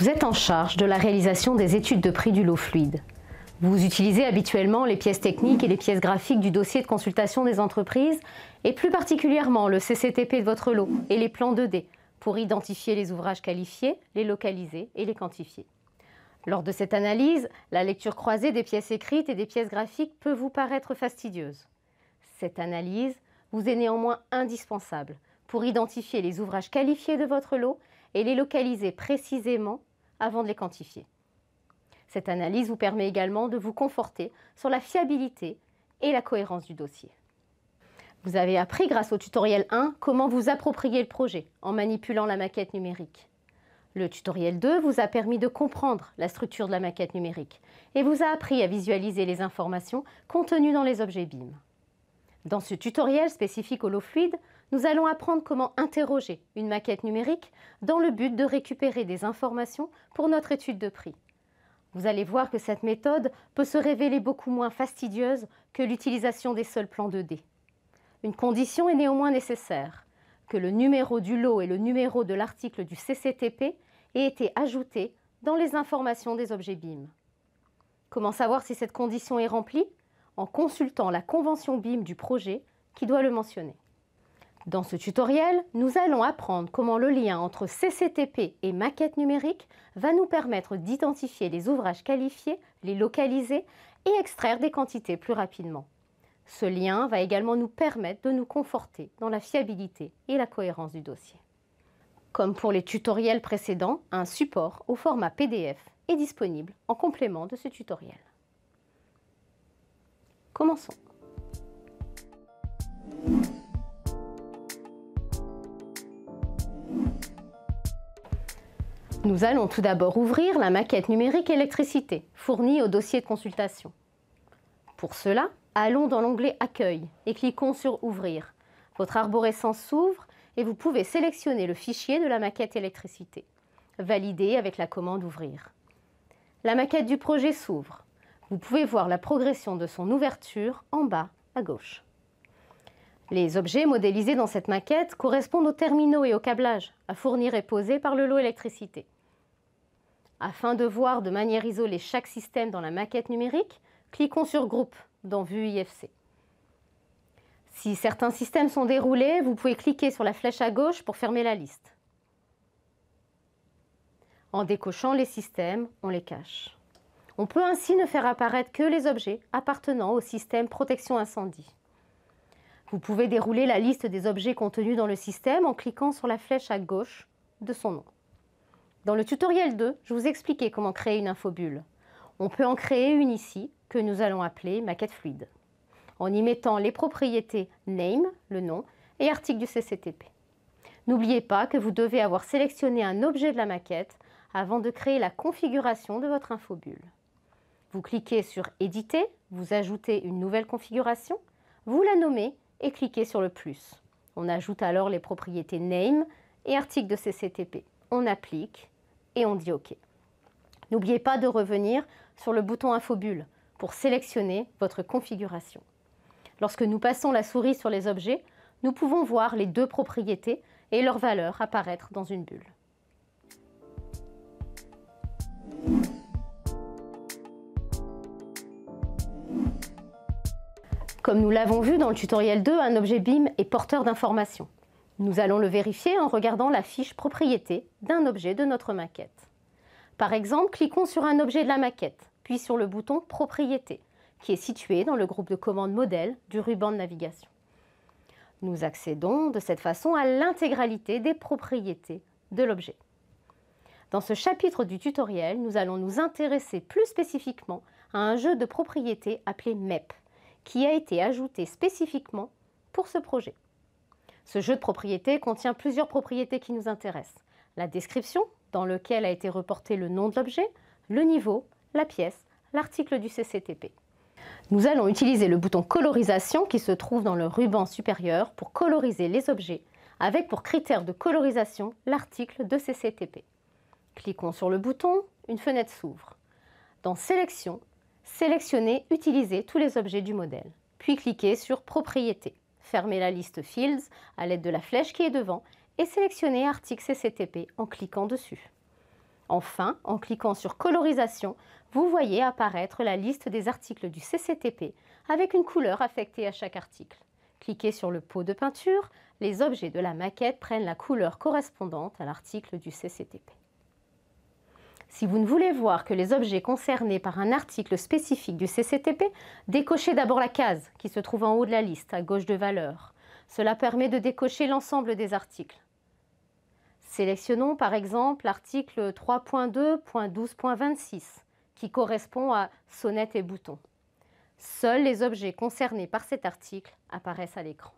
Vous êtes en charge de la réalisation des études de prix du lot fluide. Vous utilisez habituellement les pièces techniques et les pièces graphiques du dossier de consultation des entreprises et plus particulièrement le CCTP de votre lot et les plans 2D pour identifier les ouvrages qualifiés, les localiser et les quantifier. Lors de cette analyse, la lecture croisée des pièces écrites et des pièces graphiques peut vous paraître fastidieuse. Cette analyse vous est néanmoins indispensable pour identifier les ouvrages qualifiés de votre lot et les localiser précisément avant de les quantifier. Cette analyse vous permet également de vous conforter sur la fiabilité et la cohérence du dossier. Vous avez appris grâce au tutoriel 1 comment vous approprier le projet en manipulant la maquette numérique. Le tutoriel 2 vous a permis de comprendre la structure de la maquette numérique et vous a appris à visualiser les informations contenues dans les objets BIM. Dans ce tutoriel spécifique au lot fluide, nous allons apprendre comment interroger une maquette numérique dans le but de récupérer des informations pour notre étude de prix. Vous allez voir que cette méthode peut se révéler beaucoup moins fastidieuse que l'utilisation des seuls plans 2D. Une condition est néanmoins nécessaire, que le numéro du lot et le numéro de l'article du CCTP aient été ajoutés dans les informations des objets BIM. Comment savoir si cette condition est remplie? En consultant la convention BIM du projet qui doit le mentionner. Dans ce tutoriel, nous allons apprendre comment le lien entre CCTP et maquette numérique va nous permettre d'identifier les ouvrages qualifiés, les localiser et extraire des quantités plus rapidement. Ce lien va également nous permettre de nous conforter dans la fiabilité et la cohérence du dossier. Comme pour les tutoriels précédents, un support au format PDF est disponible en complément de ce tutoriel. Commençons. Nous allons tout d'abord ouvrir la maquette numérique électricité fournie au dossier de consultation. Pour cela, allons dans l'onglet Accueil et cliquons sur Ouvrir. Votre arborescence s'ouvre et vous pouvez sélectionner le fichier de la maquette électricité. Validez avec la commande Ouvrir. La maquette du projet s'ouvre. Vous pouvez voir la progression de son ouverture en bas à gauche. Les objets modélisés dans cette maquette correspondent aux terminaux et aux câblages à fournir et poser par le lot électricité. Afin de voir de manière isolée chaque système dans la maquette numérique, cliquons sur Groupe dans Vue IFC. Si certains systèmes sont déroulés, vous pouvez cliquer sur la flèche à gauche pour fermer la liste. En décochant les systèmes, on les cache. On peut ainsi ne faire apparaître que les objets appartenant au système protection incendie. Vous pouvez dérouler la liste des objets contenus dans le système en cliquant sur la flèche à gauche de son nom. Dans le tutoriel 2, je vous expliquais comment créer une infobulle. On peut en créer une ici, que nous allons appeler maquette fluide, en y mettant les propriétés name, le nom, et article du CCTP. N'oubliez pas que vous devez avoir sélectionné un objet de la maquette avant de créer la configuration de votre infobulle. Vous cliquez sur Éditer, vous ajoutez une nouvelle configuration, vous la nommez et cliquez sur le plus. On ajoute alors les propriétés name et article de CCTP. On applique et on dit OK. N'oubliez pas de revenir sur le bouton Infobulle pour sélectionner votre configuration. Lorsque nous passons la souris sur les objets, nous pouvons voir les deux propriétés et leurs valeurs apparaître dans une bulle. Comme nous l'avons vu dans le tutoriel 2, un objet BIM est porteur d'informations. Nous allons le vérifier en regardant la fiche propriété d'un objet de notre maquette. Par exemple, cliquons sur un objet de la maquette, puis sur le bouton Propriété, qui est situé dans le groupe de commandes modèle du ruban de navigation. Nous accédons de cette façon à l'intégralité des propriétés de l'objet. Dans ce chapitre du tutoriel, nous allons nous intéresser plus spécifiquement à un jeu de propriétés appelé MEP, qui a été ajouté spécifiquement pour ce projet. Ce jeu de propriétés contient plusieurs propriétés qui nous intéressent. La description, dans laquelle a été reporté le nom de l'objet, le niveau, la pièce, l'article du CCTP. Nous allons utiliser le bouton Colorisation qui se trouve dans le ruban supérieur pour coloriser les objets, avec pour critère de colorisation l'article de CCTP. Cliquons sur le bouton, une fenêtre s'ouvre. Dans Sélection, sélectionnez Utiliser tous les objets du modèle, puis cliquez sur Propriétés. Fermez la liste Fields à l'aide de la flèche qui est devant et sélectionnez Article CCTP en cliquant dessus. Enfin, en cliquant sur Colorisation, vous voyez apparaître la liste des articles du CCTP avec une couleur affectée à chaque article. Cliquez sur le pot de peinture, les objets de la maquette prennent la couleur correspondante à l'article du CCTP. Si vous ne voulez voir que les objets concernés par un article spécifique du CCTP, décochez d'abord la case qui se trouve en haut de la liste, à gauche de Valeurs. Cela permet de décocher l'ensemble des articles. Sélectionnons par exemple l'article 3.2.12.26 qui correspond à sonnettes et boutons. Seuls les objets concernés par cet article apparaissent à l'écran.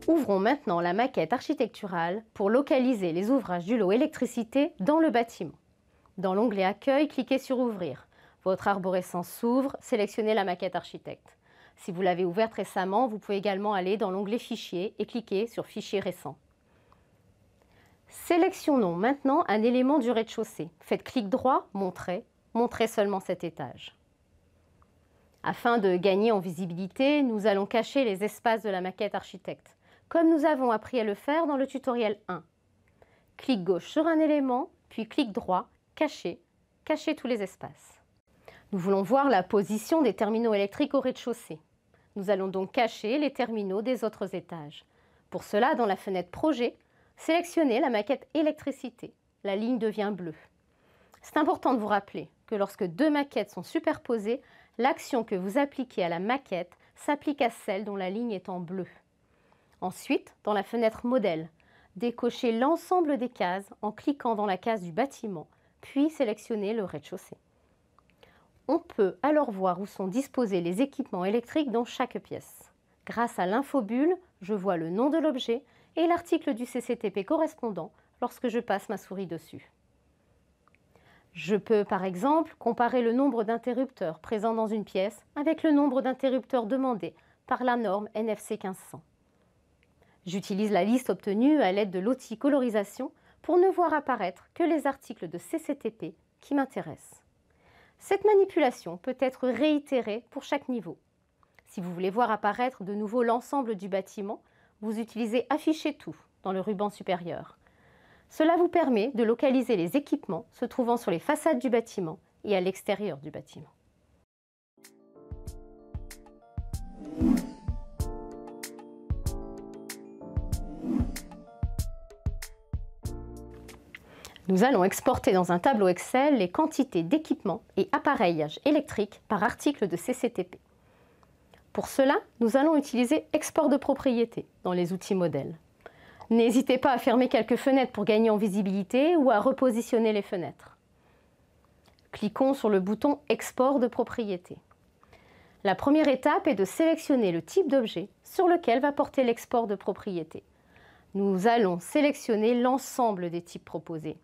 Ouvrons maintenant la maquette architecturale pour localiser les ouvrages du lot électricité dans le bâtiment. Dans l'onglet Accueil, cliquez sur Ouvrir. Votre arborescence s'ouvre, sélectionnez la maquette architecte. Si vous l'avez ouverte récemment, vous pouvez également aller dans l'onglet Fichier et cliquer sur Fichier récent. Sélectionnons maintenant un élément du rez-de-chaussée. Faites clic droit, montrez seulement cet étage. Afin de gagner en visibilité, nous allons cacher les espaces de la maquette architecte, comme nous avons appris à le faire dans le tutoriel 1. Clic gauche sur un élément, puis clic droit, cacher tous les espaces. Nous voulons voir la position des terminaux électriques au rez-de-chaussée. Nous allons donc cacher les terminaux des autres étages. Pour cela, dans la fenêtre Projet, sélectionnez la maquette électricité. La ligne devient bleue. C'est important de vous rappeler que lorsque deux maquettes sont superposées, l'action que vous appliquez à la maquette s'applique à celle dont la ligne est en bleu. Ensuite, dans la fenêtre Modèle, décochez l'ensemble des cases en cliquant dans la case du bâtiment, puis sélectionnez le rez-de-chaussée. On peut alors voir où sont disposés les équipements électriques dans chaque pièce. Grâce à l'infobulle, je vois le nom de l'objet et l'article du CCTP correspondant lorsque je passe ma souris dessus. Je peux par exemple comparer le nombre d'interrupteurs présents dans une pièce avec le nombre d'interrupteurs demandés par la norme NFC 1500. J'utilise la liste obtenue à l'aide de l'outil Colorisation pour ne voir apparaître que les articles de CCTP qui m'intéressent. Cette manipulation peut être réitérée pour chaque niveau. Si vous voulez voir apparaître de nouveau l'ensemble du bâtiment, vous utilisez Afficher tout dans le ruban supérieur. Cela vous permet de localiser les équipements se trouvant sur les façades du bâtiment et à l'extérieur du bâtiment. Nous allons exporter dans un tableau Excel les quantités d'équipements et appareillages électriques par article de CCTP. Pour cela, nous allons utiliser Export de propriété dans les outils modèles. N'hésitez pas à fermer quelques fenêtres pour gagner en visibilité ou à repositionner les fenêtres. Cliquons sur le bouton Export de propriété. La première étape est de sélectionner le type d'objet sur lequel va porter l'export de propriété. Nous allons sélectionner l'ensemble des types proposés.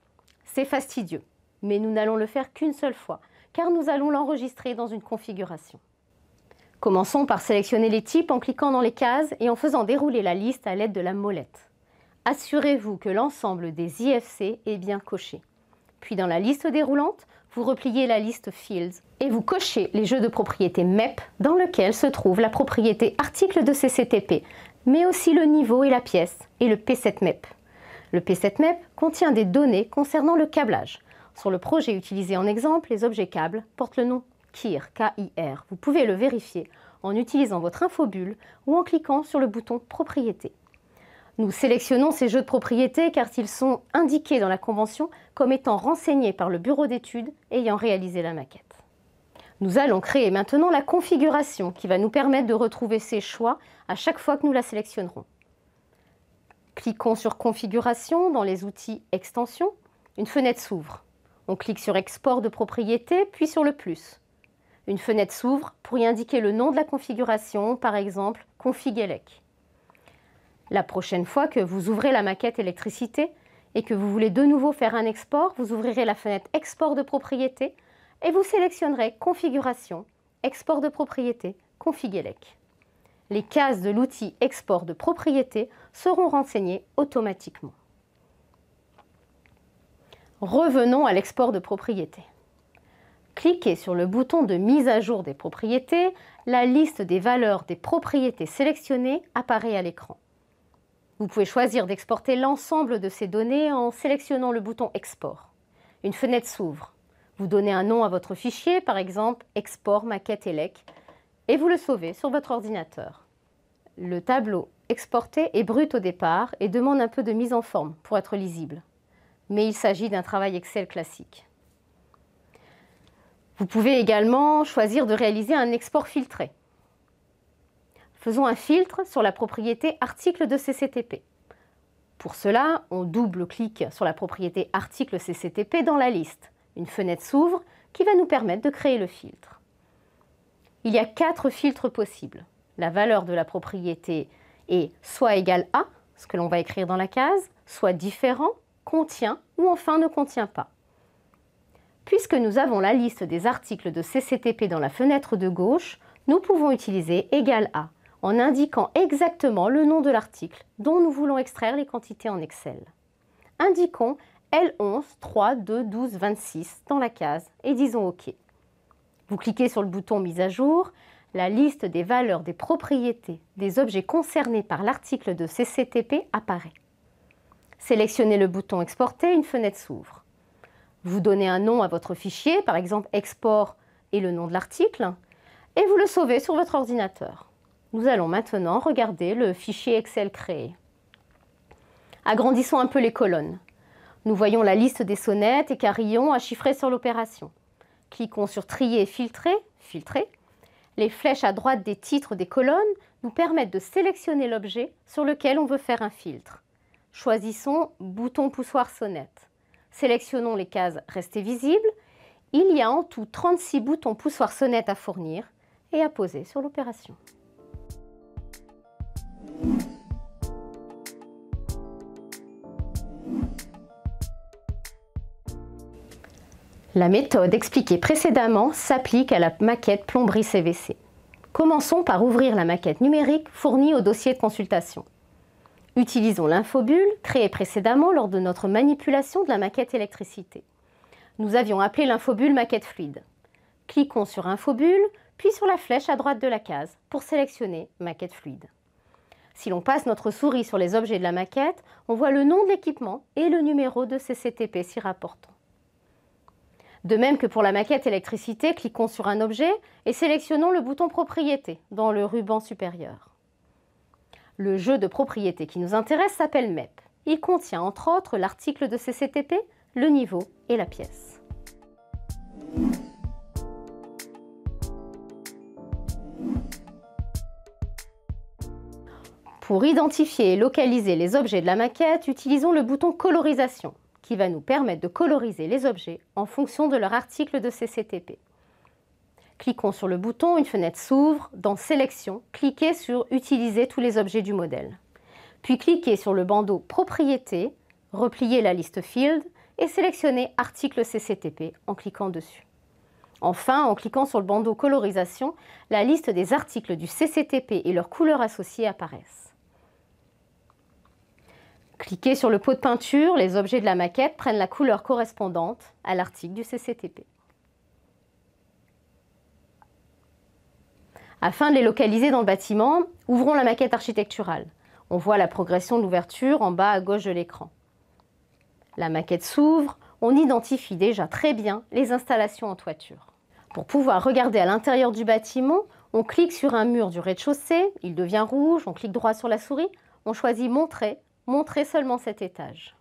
C'est fastidieux, mais nous n'allons le faire qu'une seule fois, car nous allons l'enregistrer dans une configuration. Commençons par sélectionner les types en cliquant dans les cases et en faisant dérouler la liste à l'aide de la molette. Assurez-vous que l'ensemble des IFC est bien coché. Puis dans la liste déroulante, vous repliez la liste Fields et vous cochez les jeux de propriété MEP dans lequel se trouve la propriété article de CCTP, mais aussi le niveau et la pièce et le P7MEP. Le P7MEP contient des données concernant le câblage. Sur le projet utilisé en exemple, les objets câbles portent le nom KIR, K-I-R. Vous pouvez le vérifier en utilisant votre infobulle ou en cliquant sur le bouton Propriété. Nous sélectionnons ces jeux de propriété car ils sont indiqués dans la convention comme étant renseignés par le bureau d'études ayant réalisé la maquette. Nous allons créer maintenant la configuration qui va nous permettre de retrouver ces choix à chaque fois que nous la sélectionnerons. Cliquons sur Configuration dans les outils Extensions. Une fenêtre s'ouvre. On clique sur Export de propriété, puis sur le plus. Une fenêtre s'ouvre pour y indiquer le nom de la configuration, par exemple Config Elec. La prochaine fois que vous ouvrez la maquette électricité et que vous voulez de nouveau faire un export, vous ouvrirez la fenêtre Export de propriété et vous sélectionnerez Configuration, Export de propriété, Config Elec. Les cases de l'outil Export de propriété seront renseignées automatiquement. Revenons à l'export de propriété. cliquez sur le bouton de mise à jour des propriétés. La liste des valeurs des propriétés sélectionnées apparaît à l'écran. Vous pouvez choisir d'exporter l'ensemble de ces données en sélectionnant le bouton Export. Une fenêtre s'ouvre. Vous donnez un nom à votre fichier, par exemple Export maquette ELEC, et vous le sauvez sur votre ordinateur. Le tableau exporté est brut au départ et demande un peu de mise en forme pour être lisible. Mais il s'agit d'un travail Excel classique. Vous pouvez également choisir de réaliser un export filtré. Faisons un filtre sur la propriété article de CCTP. Pour cela, on double-clique sur la propriété article CCTP dans la liste. Une fenêtre s'ouvre qui va nous permettre de créer le filtre. Il y a 4 filtres possibles. La valeur de la propriété est soit égale à, ce que l'on va écrire dans la case, soit différent, contient ou enfin ne contient pas. Puisque nous avons la liste des articles de CCTP dans la fenêtre de gauche, nous pouvons utiliser égal à en indiquant exactement le nom de l'article dont nous voulons extraire les quantités en Excel. Indiquons L11 3 2 12 26 dans la case et disons OK. Vous cliquez sur le bouton Mise à jour, la liste des valeurs des propriétés des objets concernés par l'article de CCTP apparaît. Sélectionnez le bouton Exporter, une fenêtre s'ouvre. Vous donnez un nom à votre fichier, par exemple Export et le nom de l'article, et vous le sauvez sur votre ordinateur. Nous allons maintenant regarder le fichier Excel créé. Agrandissons un peu les colonnes. Nous voyons la liste des sonnettes et carillons à chiffrer sur l'opération. Cliquons sur Trier et filtrer, filtrer. Les flèches à droite des titres des colonnes nous permettent de sélectionner l'objet sur lequel on veut faire un filtre. Choisissons Bouton poussoir sonnette. Sélectionnons les cases Rester visibles. Il y a en tout 36 boutons poussoir sonnette à fournir et à poser sur l'opération. La méthode expliquée précédemment s'applique à la maquette plomberie CVC. Commençons par ouvrir la maquette numérique fournie au dossier de consultation. Utilisons l'infobulle créée précédemment lors de notre manipulation de la maquette électricité. Nous avions appelé l'infobulle maquette fluide. Cliquons sur infobulle, puis sur la flèche à droite de la case pour sélectionner maquette fluide. Si l'on passe notre souris sur les objets de la maquette, on voit le nom de l'équipement et le numéro de CCTP s'y rapportant. De même que pour la maquette électricité, cliquons sur un objet et sélectionnons le bouton Propriété dans le ruban supérieur. Le jeu de propriétés qui nous intéresse s'appelle MEP. Il contient entre autres l'article de CCTP, le niveau et la pièce. Pour identifier et localiser les objets de la maquette, utilisons le bouton Colorisation, qui va nous permettre de coloriser les objets en fonction de leur article de CCTP. Cliquons sur le bouton, une fenêtre s'ouvre. Dans Sélection, cliquez sur Utiliser tous les objets du modèle. Puis cliquez sur le bandeau Propriétés, repliez la liste Field et sélectionnez Article CCTP en cliquant dessus. Enfin, en cliquant sur le bandeau Colorisation, la liste des articles du CCTP et leurs couleurs associées apparaissent. Cliquez sur le pot de peinture, les objets de la maquette prennent la couleur correspondante à l'article du CCTP. Afin de les localiser dans le bâtiment, ouvrons la maquette architecturale. On voit la progression de l'ouverture en bas à gauche de l'écran. La maquette s'ouvre, on identifie déjà très bien les installations en toiture. Pour pouvoir regarder à l'intérieur du bâtiment, on clique sur un mur du rez-de-chaussée, il devient rouge, on clique droit sur la souris, on choisit Montrer, montrer seulement cet étage.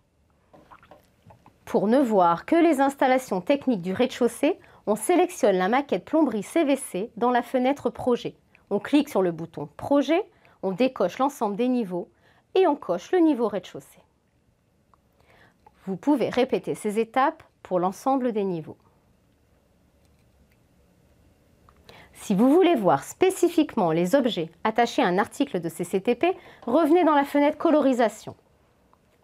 Pour ne voir que les installations techniques du rez-de-chaussée, on sélectionne la maquette plomberie CVC dans la fenêtre Projet. On clique sur le bouton Projet, on décoche l'ensemble des niveaux et on coche le niveau rez-de-chaussée. Vous pouvez répéter ces étapes pour l'ensemble des niveaux. Si vous voulez voir spécifiquement les objets attachés à un article de CCTP, revenez dans la fenêtre Colorisation.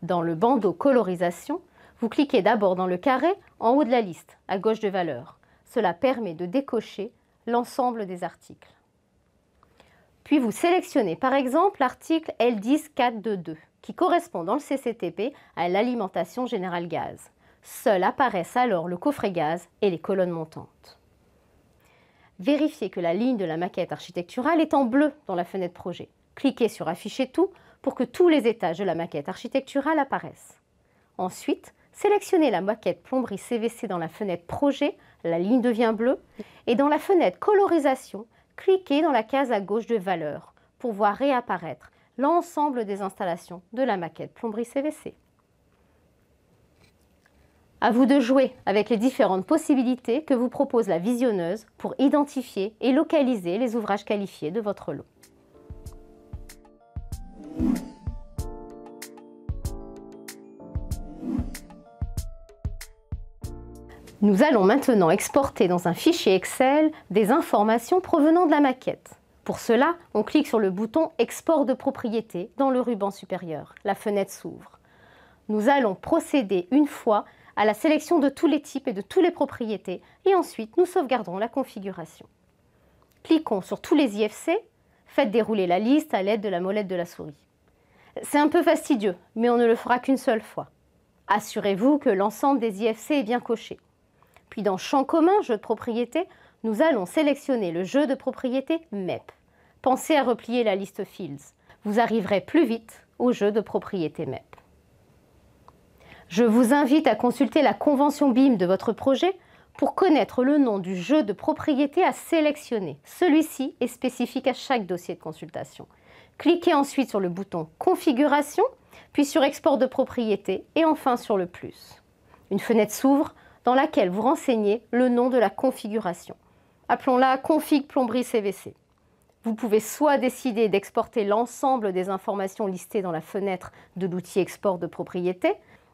Dans le bandeau Colorisation, vous cliquez d'abord dans le carré en haut de la liste, à gauche de Valeurs. Cela permet de décocher l'ensemble des articles. Puis vous sélectionnez par exemple l'article L10.422 qui correspond dans le CCTP à l'alimentation générale gaz. Seuls apparaissent alors le coffret gaz et les colonnes montantes. Vérifiez que la ligne de la maquette architecturale est en bleu dans la fenêtre Projet. Cliquez sur Afficher tout pour que tous les étages de la maquette architecturale apparaissent. Ensuite, sélectionnez la maquette plomberie CVC dans la fenêtre Projet, la ligne devient bleue, et dans la fenêtre Colorisation, cliquez dans la case à gauche de Valeurs pour voir réapparaître l'ensemble des installations de la maquette plomberie CVC. À vous de jouer avec les différentes possibilités que vous propose la visionneuse pour identifier et localiser les ouvrages qualifiés de votre lot. Nous allons maintenant exporter dans un fichier Excel des informations provenant de la maquette. Pour cela, on clique sur le bouton « Export de propriété » dans le ruban supérieur. La fenêtre s'ouvre. Nous allons procéder une fois à la sélection de tous les types et de toutes les propriétés et ensuite nous sauvegarderons la configuration. Cliquons sur tous les IFC, faites dérouler la liste à l'aide de la molette de la souris. C'est un peu fastidieux, mais on ne le fera qu'une seule fois. Assurez-vous que l'ensemble des IFC est bien coché. Puis dans Champ commun, Jeu de propriété, nous allons sélectionner le jeu de propriété MEP. Pensez à replier la liste Fields. Vous arriverez plus vite au jeu de propriété MEP. Je vous invite à consulter la convention BIM de votre projet pour connaître le nom du jeu de propriété à sélectionner. Celui-ci est spécifique à chaque dossier de consultation. Cliquez ensuite sur le bouton Configuration, puis sur Export de propriété et enfin sur le plus. Une fenêtre s'ouvre dans laquelle vous renseignez le nom de la configuration. Appelons-la Config plomberie CVC. Vous pouvez soit décider d'exporter l'ensemble des informations listées dans la fenêtre de l'outil Export de propriété.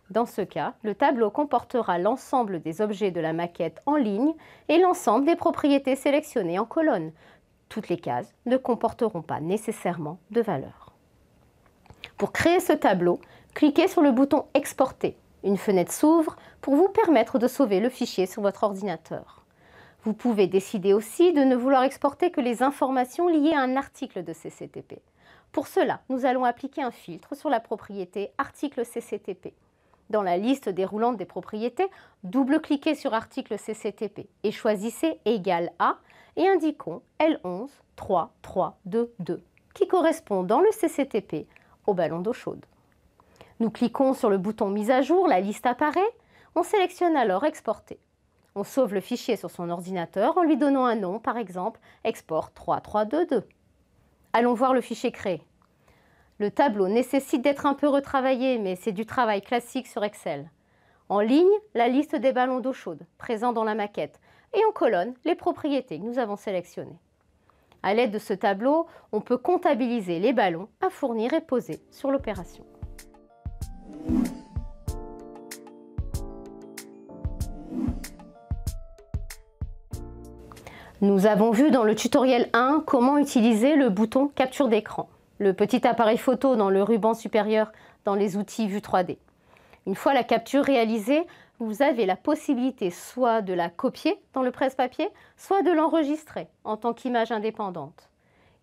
Dans ce cas, le tableau comportera l'ensemble des objets de la maquette en ligne et l'ensemble des propriétés sélectionnées en colonne. Toutes les cases ne comporteront pas nécessairement de valeur. Pour créer ce tableau, cliquez sur le bouton « Exporter ». Une fenêtre s'ouvre pour vous permettre de sauver le fichier sur votre ordinateur. Vous pouvez décider aussi de ne vouloir exporter que les informations liées à un article de CCTP. Pour cela, nous allons appliquer un filtre sur la propriété « Article CCTP ». Dans la liste déroulante des propriétés, double-cliquez sur Article CCTP et choisissez Égal à et indiquons L11 3322 qui correspond dans le CCTP au ballon d'eau chaude. Nous cliquons sur le bouton Mise à jour, la liste apparaît, on sélectionne alors Exporter. On sauve le fichier sur son ordinateur en lui donnant un nom, par exemple Export 3322. Allons voir le fichier créé. Le tableau nécessite d'être un peu retravaillé, mais c'est du travail classique sur Excel. En ligne, la liste des ballons d'eau chaude, présents dans la maquette, et en colonne, les propriétés que nous avons sélectionnées. À l'aide de ce tableau, on peut comptabiliser les ballons à fournir et poser sur l'opération. Nous avons vu dans le tutoriel 1 comment utiliser le bouton Capture d'écran, le petit appareil photo dans le ruban supérieur dans les outils Vue 3D. Une fois la capture réalisée, vous avez la possibilité soit de la copier dans le presse-papier, soit de l'enregistrer en tant qu'image indépendante.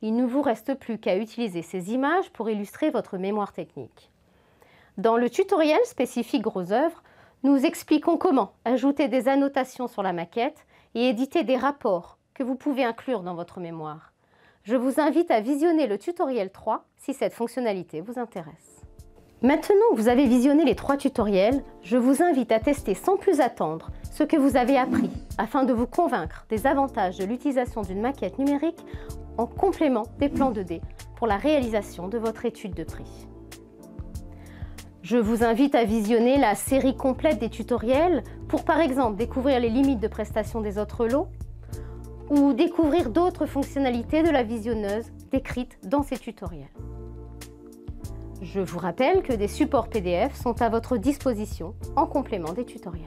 Il ne vous reste plus qu'à utiliser ces images pour illustrer votre mémoire technique. Dans le tutoriel spécifique Gros œuvres, nous expliquons comment ajouter des annotations sur la maquette et éditer des rapports que vous pouvez inclure dans votre mémoire. Je vous invite à visionner le tutoriel 3 si cette fonctionnalité vous intéresse. Maintenant que vous avez visionné les 3 tutoriels, je vous invite à tester sans plus attendre ce que vous avez appris afin de vous convaincre des avantages de l'utilisation d'une maquette numérique en complément des plans 2D pour la réalisation de votre étude de prix. Je vous invite à visionner la série complète des tutoriels pour par exemple découvrir les limites de prestation des autres lots ou découvrir d'autres fonctionnalités de la visionneuse décrites dans ces tutoriels. Je vous rappelle que des supports PDF sont à votre disposition en complément des tutoriels.